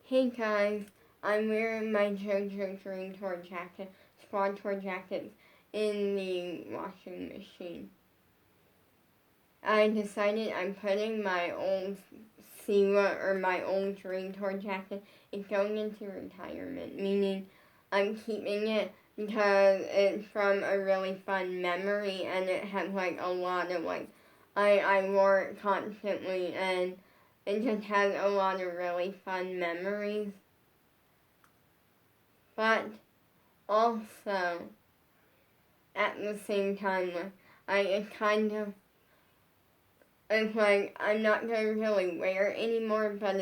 Hey guys, I'm wearing my JoJo Dream Tour jacket, squad tour jackets in the washing machine. I decided I'm putting my old Siwa or my old Dream Tour jacket is going into retirement, meaning I'm keeping it because it's from a really fun memory and it has like a lot of I wore it constantly and it just has a lot of really fun memories. But also, at the same time, it's kind of, it's like I'm not going to really wear it anymore, but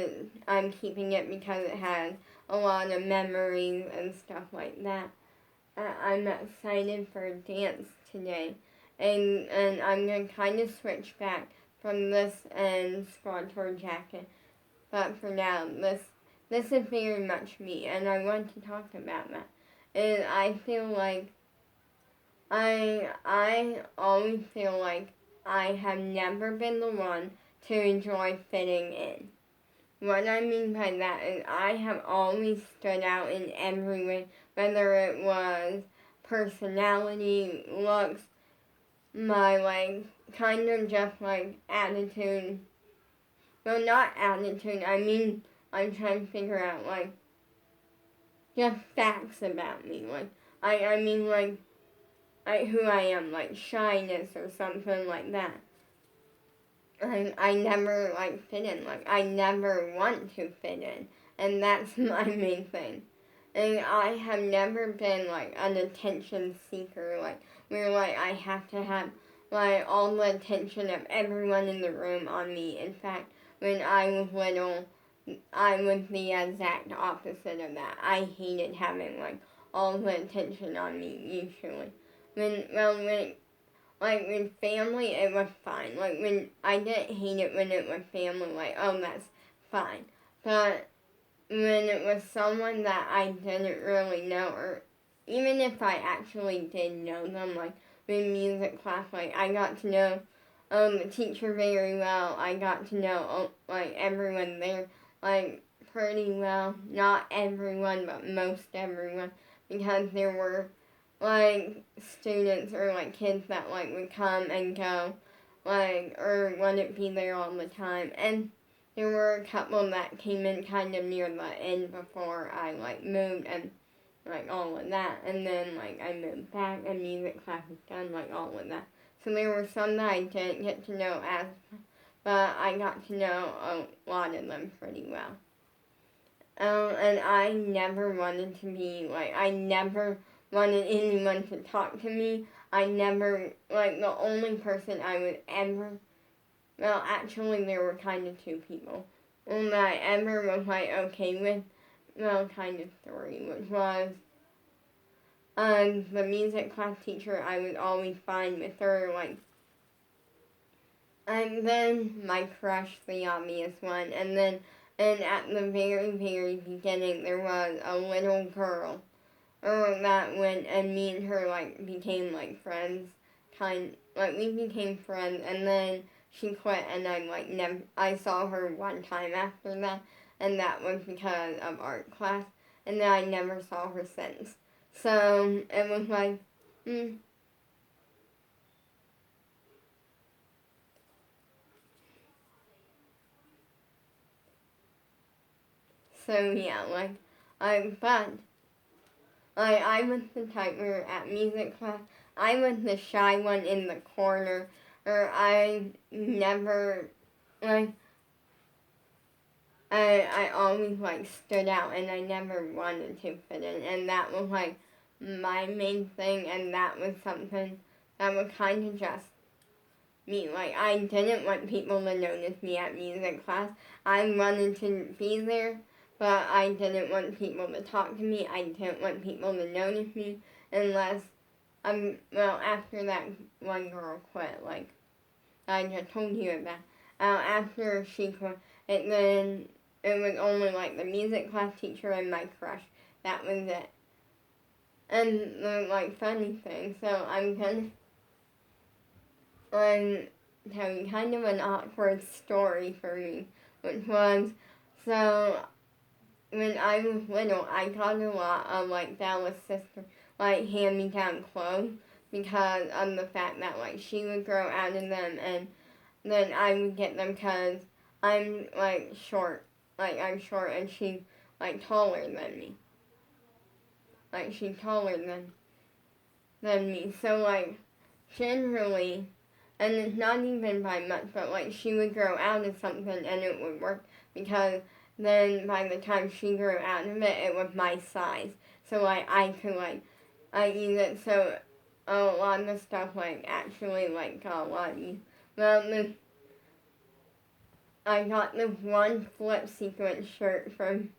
I'm keeping it because it has a lot of memories and stuff like that. I'm excited for dance today, and I'm going to kind of switch back from this and squad tour jacket. But for now, this is very much me, and I want to talk about that. And I feel like I always feel like I have never been the one to enjoy fitting in. What I mean by that is I have always stood out in every way, whether it was personality, looks, my kind of just attitude. Well, not attitude, I mean I'm trying to figure out just facts about me. I mean who I am, like shyness or something like that. I never fit in. I never want to fit in, and that's my main thing. And I have never been an attention seeker. Where I have to have all the attention of everyone in the room on me. In fact, when I was little, I was the exact opposite of that. I hated having all the attention on me usually. When with family, it was fine. When I didn't hate it when it was family, oh, that's fine. But when it was someone that I didn't really know, or even if I actually did know them, in music class, I got to know the teacher very well. I got to know everyone there, pretty well. Not everyone, but most everyone, because there were students or kids that would come and go, or wouldn't be there all the time. And there were a couple that came in kind of near the end before I moved and all of that. And then I moved back and music class was done, all of that. So there were some that I didn't get to know as, but I got to know a lot of them pretty well. And I never wanted to be I never wanted anyone to talk to me. I never the only person I would ever, well, actually there were kind of two people that I ever was okay with, well, kind of three, which was the music class teacher. I was always fine with her, and then my crush, the obvious one, and at the very, very beginning, there was a little girl that went, and me and her, became, friends. We became friends, and then she quit, and I saw her one time after that, and that was because of art class, and then I never saw her since. So, it was so yeah, but I was the type where at music class, I was the shy one in the corner, or I never, like, I always, stood out, and I never wanted to fit in, and that was, my main thing, and that was something that was kind of just me. I didn't want people to notice me at music class. I wanted to be there, but I didn't want people to talk to me. I didn't want people to notice me unless after that one girl quit, I just told you about. After she quit, then it was only the music class teacher and my crush. That was it. And the funny thing, so I'm tell you kind of an awkward story for me, which was, so when I was little, I got a lot of like Bella's sister like hand me down clothes because of the fact that like she would grow out of them and then I would get them because I'm like short, like I'm short and she's like taller than me, like she's taller than me. So like generally, and it's not even by much, but like she would grow out of something and it would work because then by the time she grew out of it, it was my size. So like I could like I use it so a lot of stuff like actually like got a lot of well I got the one flip sequence shirt from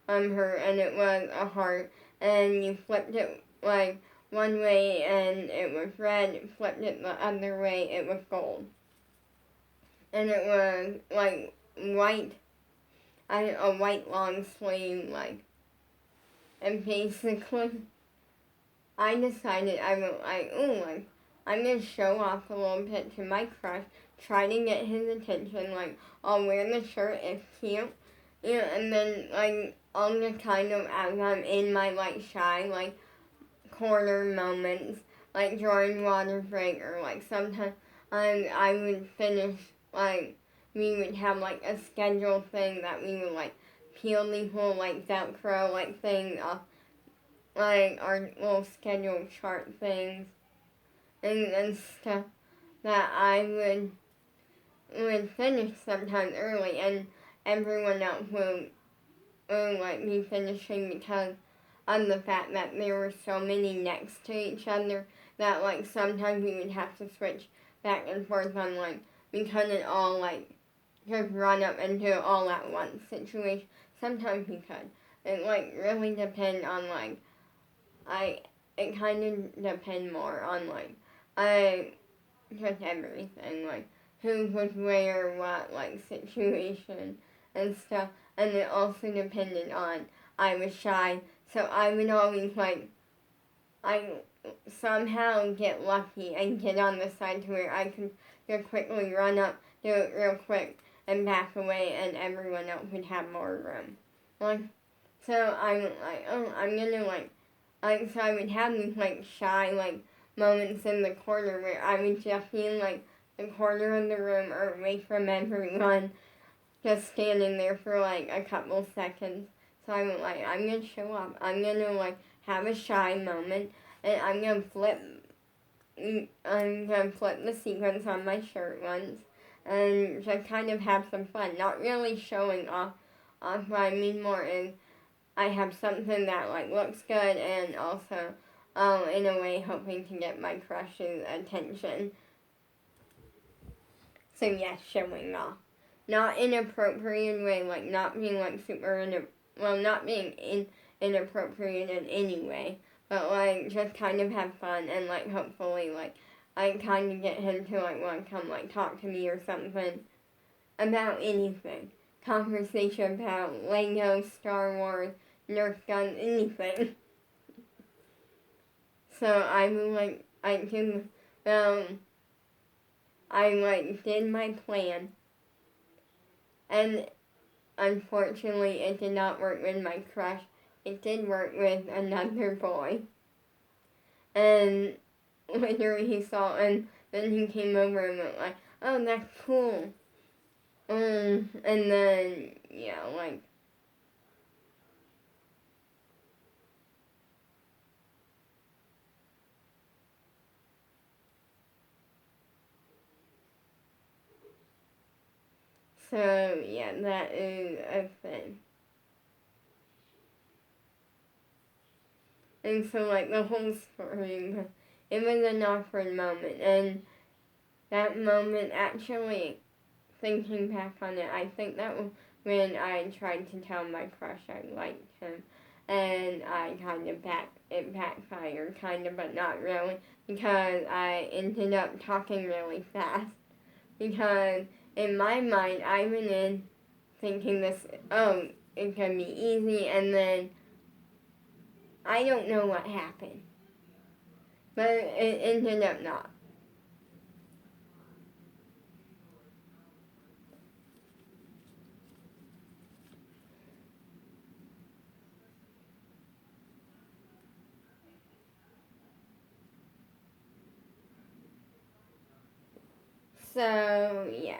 her and it was a heart and you flipped it like one way and it was red, flipped it the other way, it was gold. And it was like white, a white long sleeve, like, and basically I decided I was like, ooh, like, I'm gonna show off a little bit to my crush, try to get his attention, like, I'll wear the shirt, it's cute, you know, and then, like, I'll just kind of, as I'm in my, like, shy, like, corner moments, like during water break, or, like, sometimes I would finish, like, we would have, like, a scheduled thing that we would, like, peel these little, like, Velcro, like, things off like our little schedule chart things and stuff that I would finish sometimes early and everyone else would like be finishing because of the fact that there were so many next to each other that like sometimes we would have to switch back and forth on like we couldn't all like just run up and do it all at once situation. Sometimes we could. It like really depend on like it kind of depend more on like just everything like who would wear what like situation and stuff, and it also depended on I was shy, so I would always like I somehow get lucky and get on the side to where I could just quickly run up, do it real quick, and back away, and everyone else would have more room. Like, so I'm like, oh, I'm gonna like, so I would have these, like, shy, like, moments in the corner where I would just be in, like, the corner of the room or away from everyone, just standing there for, like, a couple seconds. So I'm like, I'm gonna show up. I'm gonna, like, have a shy moment, and I'm gonna flip the sequins on my shirt once, and just kind of have some fun. Not really showing off what I mean more is I have something that like looks good and also in a way hoping to get my crush's attention. So yes, showing off. Not inappropriate way, like not being like not being inappropriate in any way, but like just kind of have fun and like hopefully like I kind of get him to like want to come like talk to me or something about anything. Conversation about Lego, Star Wars, Nerf guns, anything. So I was like, I like did my plan, and unfortunately it did not work with my crush. It did work with another boy, and later he saw, and then he came over and went like, oh, that's cool. And then, yeah, like, so, yeah, that is a thing. And so, like, the whole story, it was an awkward moment. And that moment, actually, thinking back on it, I think that was when I tried to tell my crush I liked him. And I kind of it backfired, kind of, but not really, because I ended up talking really fast. Because in my mind, I went in thinking it's gonna be easy, and then I don't know what happened, but it ended up not. So, yeah.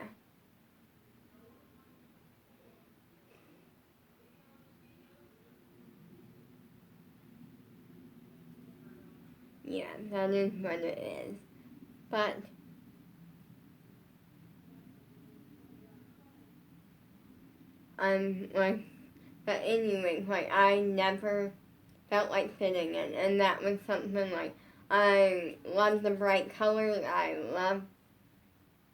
Yeah, that is what it is. But I'm like, but anyway, like I never felt like fitting in, and that was something like I love the bright colors. I love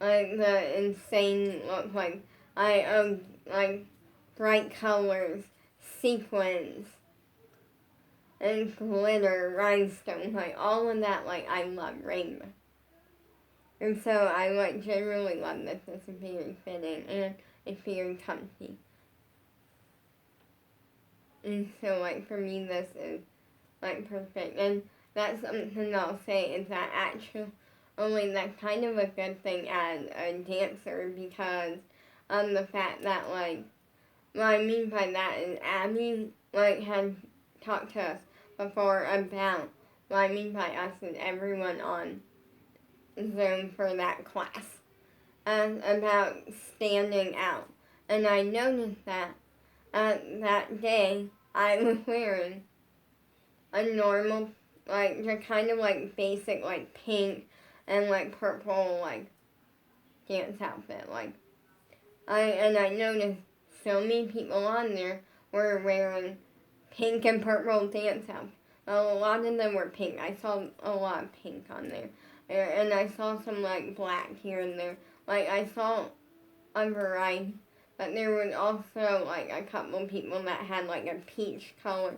like the insane look. Like I like bright colors, sequins, and glitter, rhinestones, like all of that. Like I love rainbow. And so I like generally love this. It's very fitting and it's very comfy. And so like for me this is like perfect. And that's something I'll say is that actually only that's kind of a good thing as a dancer because the fact that like what I mean by that is Abby like had talked to us before about what I mean by us is everyone on Zoom for that class about standing out. And I noticed that that day I was wearing a normal, like, just kind of like basic, like pink and like purple, like dance outfit. Like, I noticed so many people on there were wearing pink and purple dance outfits. Well, a lot of them were pink. I saw a lot of pink on there. And I saw some like black here and there. Like I saw a variety, but there was also like a couple of people that had like a peach color.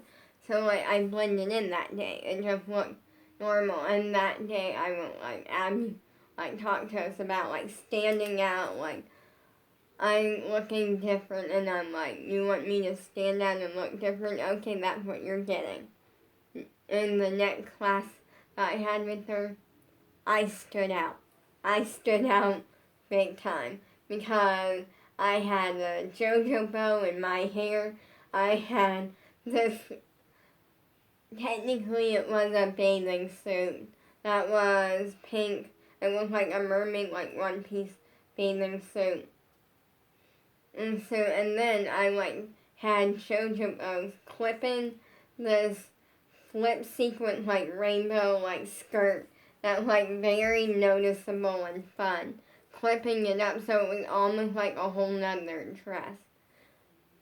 So like I blended in that day. It just looked normal. And that day I went like Abby like talked to us about like standing out, like I'm looking different, and I'm like, you want me to stand out and look different? Okay, that's what you're getting. In the next class that I had with her, I stood out. I stood out big time because I had a JoJo bow in my hair. I had this, technically it was a bathing suit that was pink. It looked like a mermaid, like one piece bathing suit. And then I like had JoJo bows clipping this flip sequence like rainbow like skirt that was like very noticeable and fun. Clipping it up so it was almost like a whole nother dress.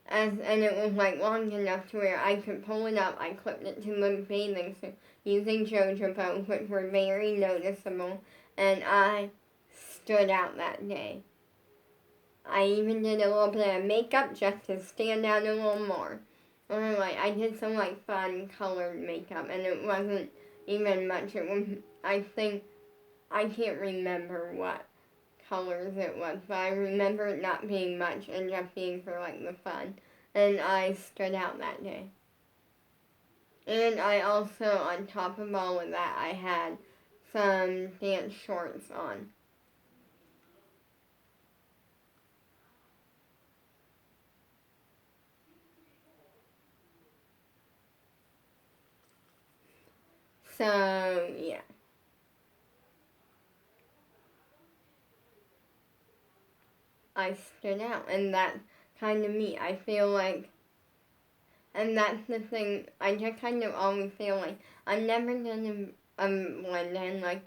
And it was like long enough to where I could pull it up. I clipped it to the bathing suit using JoJo bows, which were very noticeable, and I stood out that day. I even did a little bit of makeup just to stand out a little more. Or like I did some like fun colored makeup, and it wasn't even much. It was, I think, I can't remember what colors it was, but I remember it not being much and just being for like the fun. And I stood out that day. And I also, on top of all of that, I had some dance shorts on. So, yeah. I stood out, and that's kind of me. I feel like, and that's the thing, I just kind of always feel like I'm never gonna blend in. Like,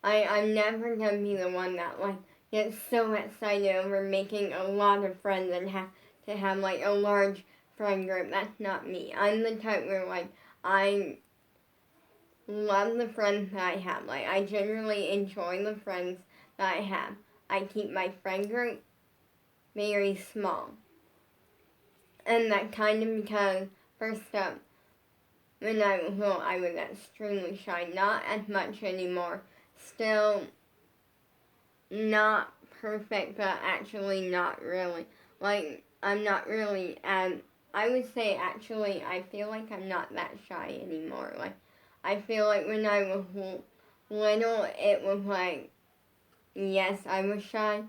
I'm never gonna be the one that, like, gets so excited over making a lot of friends and have to have, like, a large friend group. That's not me. I'm the type where, like, I love the friends that I have. Like, I generally enjoy the friends that I have. I keep my friend group very small. And that kind of because, first up, when I was little, I was extremely shy. Not as much anymore. Still not perfect, but actually not really. Like, I'm not really as, I would say actually, I feel like I'm not that shy anymore. Like, I feel like when I was little, it was like, yes, I was shy.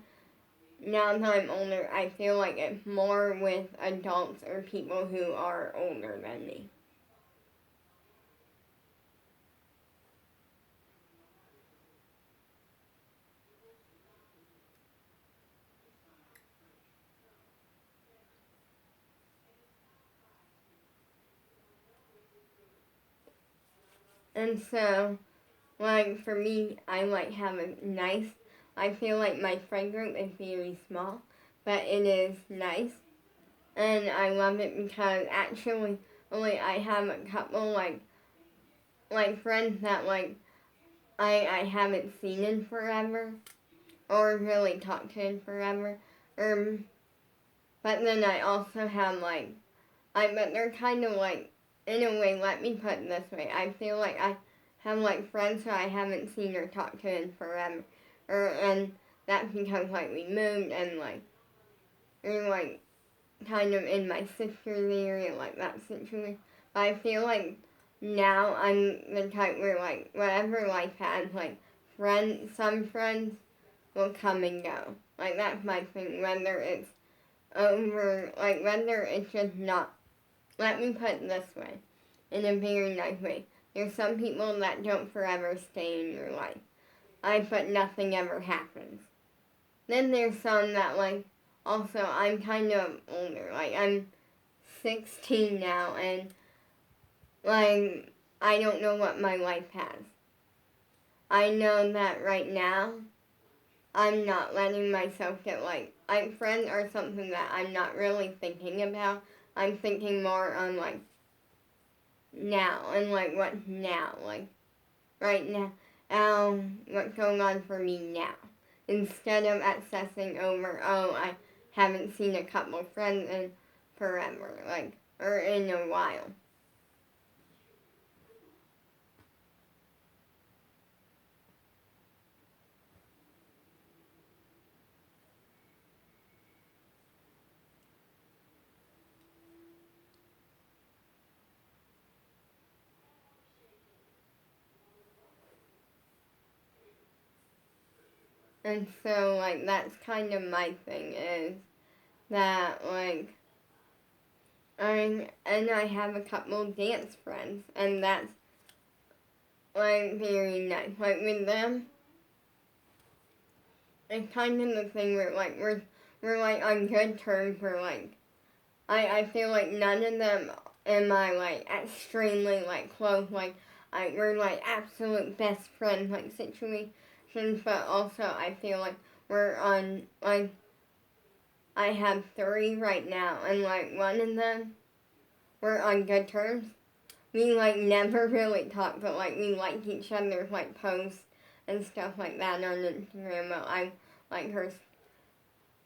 Now that I'm older, I feel like it's more with adults or people who are older than me. And so, like, for me, I, like, have a nice, I feel like my friend group is very small, but it is nice. And I love it because actually, like, I have a couple, like friends that, like, I haven't seen in forever, or really talked to in forever. But then I also have, like, but they're kind of, like, in a way, let me put it this way. I feel like I have, like, friends who I haven't seen or talked to in forever. And that's because, like, we moved and, like, or, like, kind of in my sister's area, like, that situation. But I feel like now I'm the type where, like, whatever life has, like, some friends will come and go. Like, that's my thing, whether it's over, like, whether it's just not. Let me put it this way, in a very nice way. There's some people that don't forever stay in your life. But nothing ever happens. Then there's some that, like, also, I'm kind of older. Like, I'm 16 now, and, like, I don't know what my life has. I know that right now, I'm not letting myself get, like, friends are something that I'm not really thinking about. I'm thinking more on, like, now, and, like, what's now, like, right now, what's going on for me now. Instead of obsessing over, oh, I haven't seen a couple friends in forever, like, or in a while. And so, like, that's kind of my thing is that, like, I have a couple dance friends, and that's, like, very nice. Like, with them, it's kind of the thing where, like, we're like, on good terms. We're, like, I feel like none of them am I, like, extremely, like, close. Like, we're, like, absolute best friends, like, situations. But also, I feel like we're on, like, I have 3 right now. And, like, one of them, we're on good terms. We, like, never really talk, but, like, we like each other's, like, posts and stuff like that on Instagram. But I like her,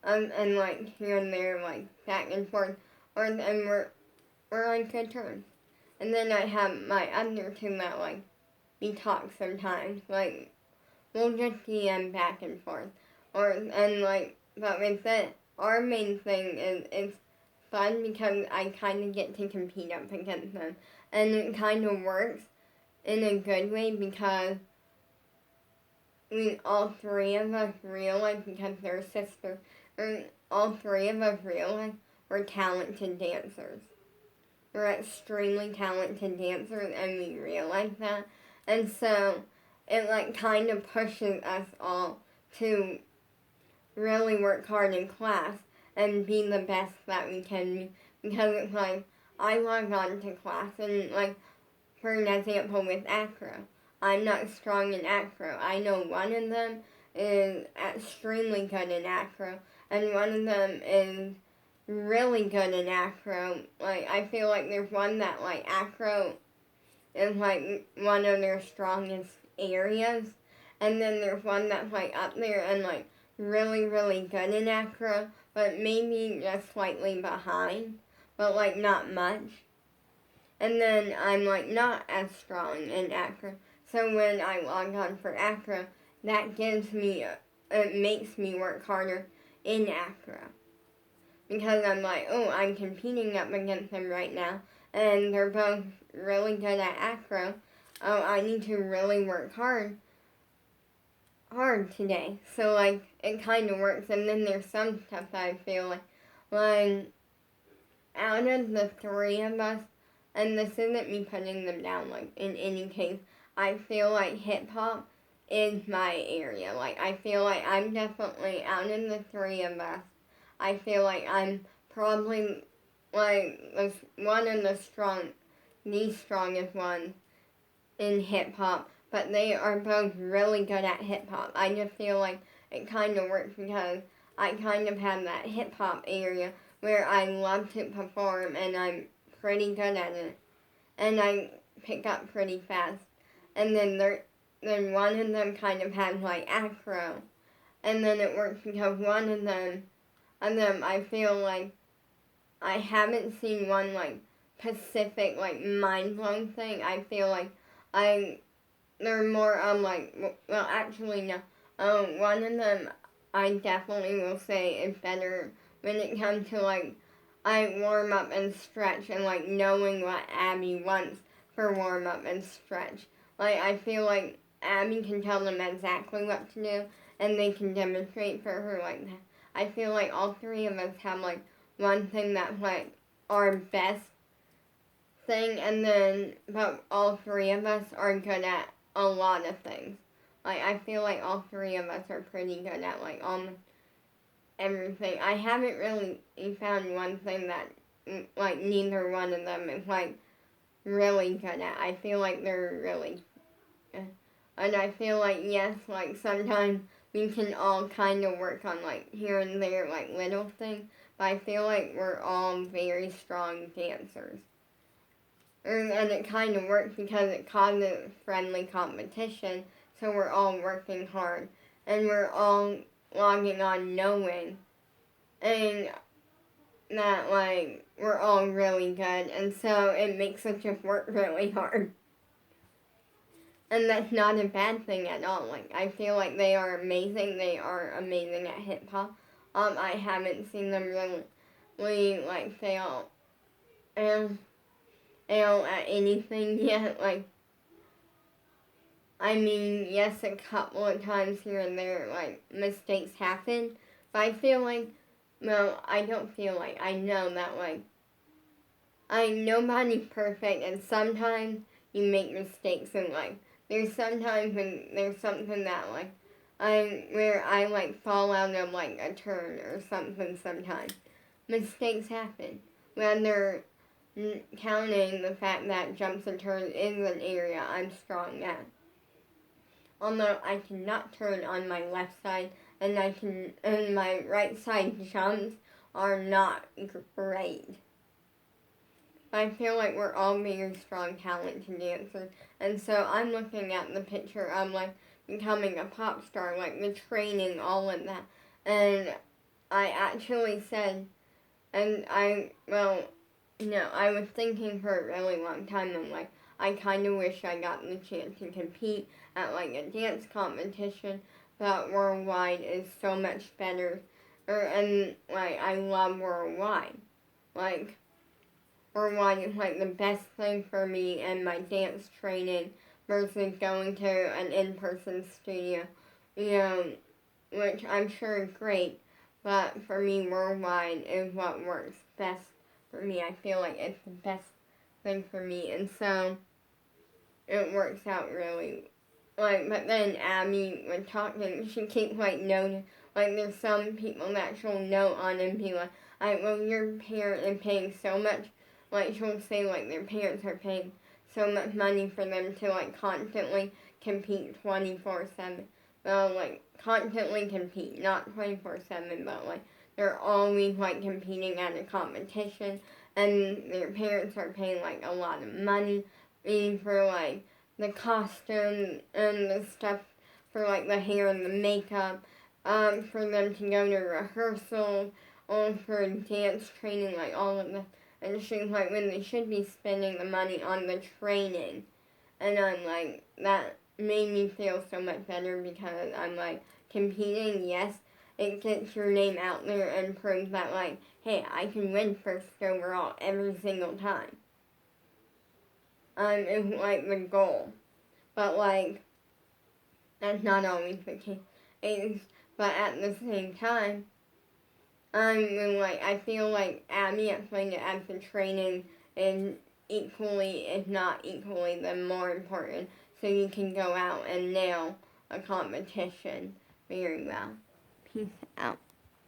and, like, here and there, like, back and forth. And we're on good terms. And then I have my other two that, like, we talk sometimes. Like, we'll just DM back and forth. But with it, our main thing is it's fun because I kind of get to compete up against them. And it kind of works in a good way because all 3 of us realize, because they're sisters, all 3 of us realize we're talented dancers. We're extremely talented dancers, and we realize that. And so it, like, kind of pushes us all to really work hard in class and be the best that we can be. Because it's like, I log on to class and, like, for an example with acro, I'm not strong in acro. I know one of them is extremely good in acro, and one of them is really good in acro. Like, I feel like there's one that, like, acro is, like, one of their strongest areas, and then there's one that's, like, up there and, like, really, really good in acro, but maybe just slightly behind, but, like, not much. And then I'm, like, not as strong in acro. So when I log on for acro, that gives me, it makes me work harder in acro. Because I'm like, oh, I'm competing up against them right now, and they're both really good at acro. Oh, I need to really work hard today. So, like, it kind of works. And then there's some stuff that I feel like, out of the 3 of us, and this isn't me putting them down, like, in any case, I feel like hip-hop is my area. Like, I feel like I'm definitely, out of the 3 of us, I feel like I'm probably, like, one of the strongest ones in hip hop, but they are both really good at hip hop. I just feel like it kind of works because I kind of have that hip hop area where I love to perform and I'm pretty good at it. And I pick up pretty fast. And then one of them kind of has like acro. And then it works because one of them, I feel like I haven't seen one like Pacific like mind blown thing. I feel like I they're more like well actually no. One of them I definitely will say is better when it comes to like I warm up and stretch and like knowing what Abby wants for warm up and stretch. Like I feel like Abby can tell them exactly what to do and they can demonstrate for her like that. I feel like all three of us have like one thing that's like our best thing and then but all three of us are good at a lot of things. Like I feel like all three of us are pretty good at like almost everything. I haven't really found one thing that like neither one of them is like really good at. I feel like they're really and I feel like yes, like sometimes we can all kind of work on like here and there like little things, but I feel like we're all very strong dancers. And it kind of works because it causes friendly competition, so we're all working hard and we're all logging on knowing and that like we're all really good and so it makes us just work really hard. And that's not a bad thing at all. Like I feel like they are amazing. They are amazing at hip hop. I haven't seen them really like um, fail at anything yet. Like I mean, yes, a couple of times here and there, like mistakes happen. But I feel like, well, I don't feel like I know that like nobody's perfect, and sometimes you make mistakes in life. There's sometimes when there's something that like where I like fall out of like a turn or something. Sometimes mistakes happen. Whether counting the fact that jumps and turns is an area I'm strong at. Although I cannot turn on my left side, and my right side jumps are not great. I feel like we're all very strong, talented dancers, and so I'm looking at the picture of like becoming a pop star, like the training, all of that, and I actually said, and I was thinking for a really long time, and like I kind of wish I got the chance to compete at like a dance competition, but Worldwide is so much better, and like I love Worldwide, like. Worldwide is like the best thing for me and my dance training versus going to an in-person studio, you know, which I'm sure is great, but for me, Worldwide is what works best for me. I feel like it's the best thing for me, and so it works out really. Like, but then Abby, when talking, she keeps like noting, like there's some people that she'll note on and be like, well, your parent is paying so much. Like she'll say like their parents are paying so much money for them to like constantly compete 24/7. Well, like constantly compete, not 24/7, but like they're always like competing at a competition, and their parents are paying like a lot of money, for like the costume and the stuff for like the hair and the makeup, for them to go to rehearsal, or for dance training, like all of that. And she's like, when they should be spending the money on the training. And I'm like, that made me feel so much better because I'm like, competing, yes, it gets your name out there and proves that like, hey, I can win first overall every single time. Is like the goal. But like, that's not always the case. But at the same time, I feel like Abby explained it as the training is equally, if not equally, the more important. So you can go out and nail a competition very well. Peace out.